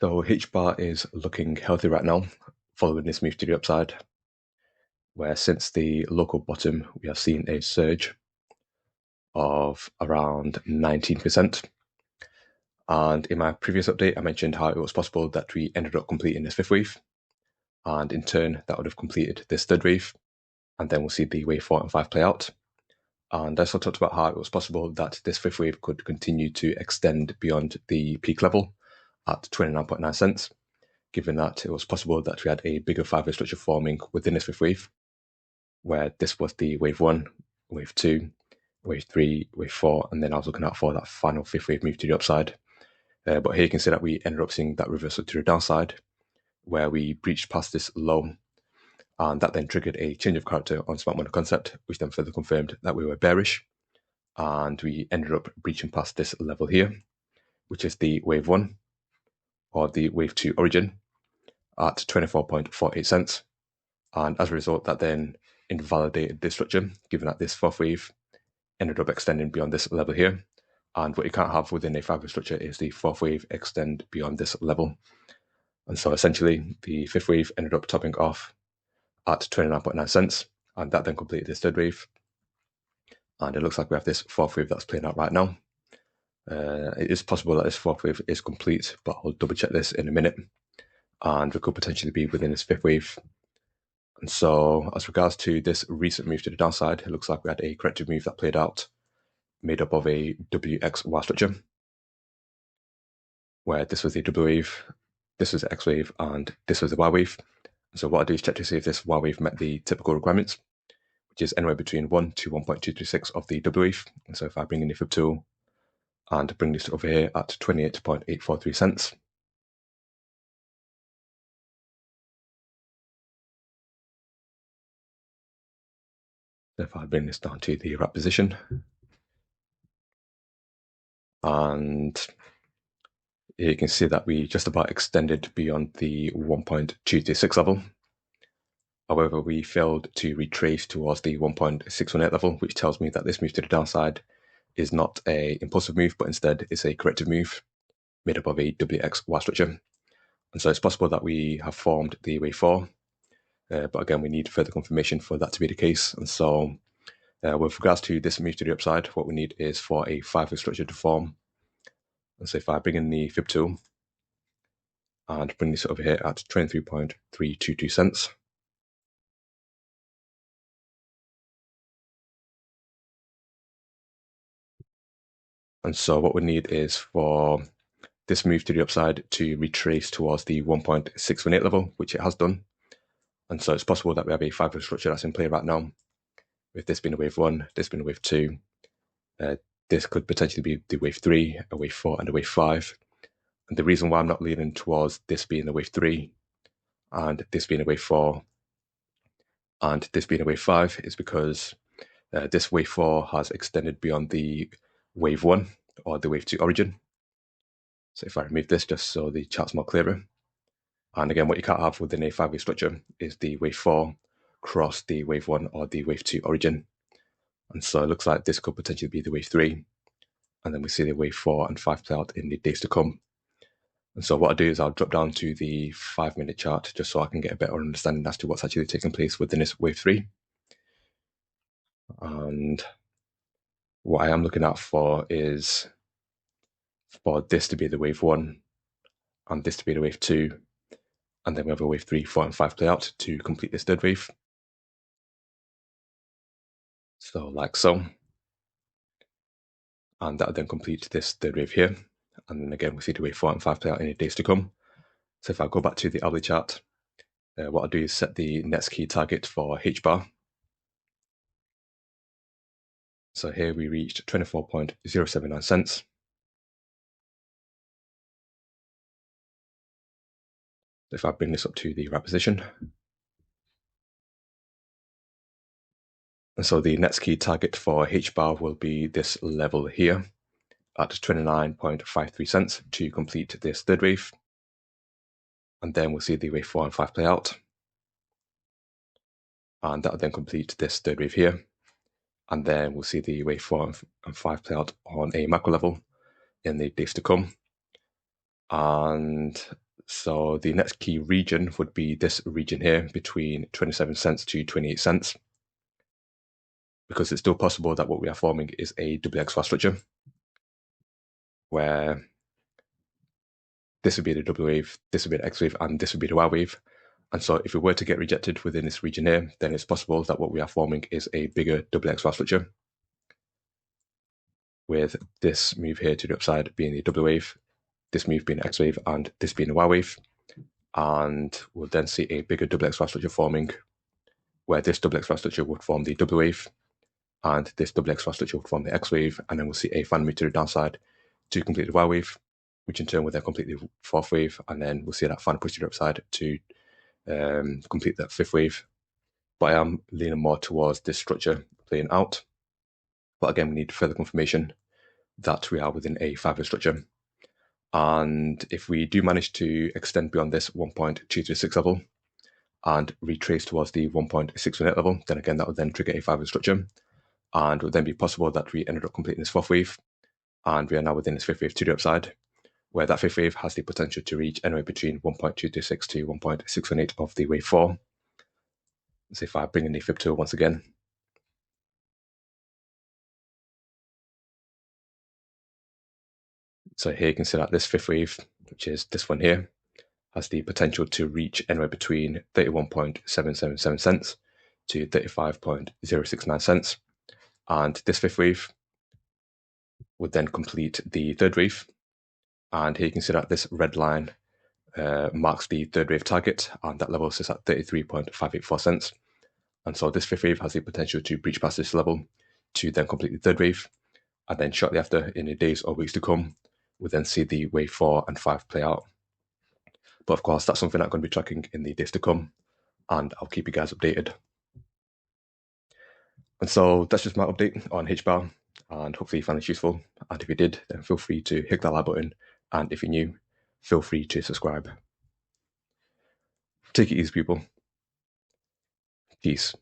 So HBAR is looking healthy right now, following this move to the upside, where since the local bottom, we have seen a surge of around 19%. And in my previous update, I mentioned how it was possible that we ended up completing this fifth wave, and in turn, that would have completed this third wave, and then we'll see the wave 4 and 5 play out. And I also talked about how it was possible that this fifth wave could continue to extend beyond the peak level at 29.9 cents, given that it was possible that we had a bigger 5-wave structure forming within this fifth wave, where this was the wave 1, wave 2, wave 3, wave 4, and then I was looking out for that final fifth wave move to the upside. But here you can see that we ended up seeing that reversal to the downside, where we breached past this low, and that then triggered a change of character on smart money concept, which then further confirmed that we were bearish, and we ended up breaching past this level here, which is the wave 1 or the wave 2 origin at 24.48 cents. And as a result, that then invalidated this structure, given that this fourth wave ended up extending beyond this level here. And what you can't have within a 5-wave structure is the fourth wave extend beyond this level. And so essentially, the fifth wave ended up topping off at 29.9 cents, and that then completed this third wave. And it looks like we have this fourth wave that's playing out right now. It is possible that this fourth wave is complete, but I'll double check this in a minute. And we could potentially be within this fifth wave. And so as regards to this recent move to the downside, it looks like we had a corrective move that played out, made up of a WXY structure, where this was the W wave, this was the X wave, and this was the Y wave. So what I do is check to see if this Y wave met the typical requirements, which is anywhere between 1 to 1.236 of the W wave. And so if I bring in the fib tool and bring this over here at 28.843 cents, if I bring this down to the wrap position, and here you can see that we just about extended beyond the 1.226 level. However, we failed to retrace towards the 1.618 level, which tells me that this move to the downside is not an impulsive move, but instead is a corrective move made up of a WXY structure. And so it's possible that we have formed the wave 4, but again, we need further confirmation for that to be the case. And so with regards to this move to the upside, what we need is for a 5-wave structure to form. And so if I bring in the fib tool and bring this over here at 23.322 cents, and so what we need is for this move to the upside to retrace towards the 1.618 level, which it has done. And so it's possible that we have a 5-wave structure that's in play right now, with this being a wave 1, this being a wave 2. This could potentially be the wave 3, a wave 4, and a wave 5. And the reason why I'm not leaning towards this being a wave 3, and this being a wave 4, and this being a wave 5 is because this wave 4 has extended beyond the wave 1 or the wave 2 origin. So if I remove this just so the chart's more clearer. And again, what you can't have within a 5-wave structure is the wave 4 cross the wave 1 or the wave 2 origin. And so it looks like this could potentially be the wave 3. And then we see the wave 4 and 5 play out in the days to come. And so what I'll do is I'll drop down to the 5-minute chart just so I can get a better understanding as to what's actually taking place within this wave 3. And what I am looking out for is for this to be the wave 1 and this to be the wave 2. And then we have a wave 3, 4, and 5 play out to complete this third wave. So like so. And that will then complete this third wave here. And then again, we see the wave 4 and 5 play out in the days to come. So if I go back to the hourly chart, what I'll do is set the next key target for HBAR. So here we reached 24.079 cents. If I bring this up to the right position. And so the next key target for HBAR will be this level here at 29.53 cents to complete this third wave. And then we'll see the wave 4 and 5 play out. And that will then complete this third wave here. And then we'll see the wave 4 and 5 play out on a macro level in the days to come. And So the next key region would be this region here between 27 cents to 28 cents, because it's still possible that what we are forming is a double XY structure, where this would be the W wave, this would be the X wave, and this would be the Y wave. And so if we were to get rejected within this region here, then it's possible that what we are forming is a bigger double XY structure, with this move here to the upside being the W wave, this move being the X wave, and this being the Y wave. And we'll then see a bigger double XY structure forming, where this double XY structure would form the W wave, and this double XY structure would form the X wave, and then we'll see a fan move to the downside to complete the Y wave, which in turn will then complete the fourth wave, and then we'll see that fan push to the upside to complete that fifth wave. But I am leaning more towards this structure playing out. But again, we need further confirmation that we are within a 5-wave structure. And if we do manage to extend beyond this 1.236 level and retrace towards the 1.618 level, then again, that would then trigger a 5-wave structure. And it would then be possible that we ended up completing this fourth wave, and we are now within this fifth wave to the upside, where that fifth wave has the potential to reach anywhere between 1.226 to 1.618 of the wave 4. So if I bring in the fib tool once again, so here you can see that this fifth wave, which is this one here, has the potential to reach anywhere between 31.777 cents to 35.069 cents. And this fifth wave would then complete the third wave. And here you can see that this red line marks the third wave target, and that level sits at 33.584 cents. And so this fifth wave has the potential to breach past this level to then complete the third wave. And then shortly after, in the days or weeks to come, we'll then see the wave 4 and 5 play out. But of course, that's something I'm going to be tracking in the days to come, and I'll keep you guys updated. And so that's just my update on HBAR, and hopefully you found it useful. And if you did, then feel free to hit that like button. And if you're new, feel free to subscribe. Take it easy, people. Peace.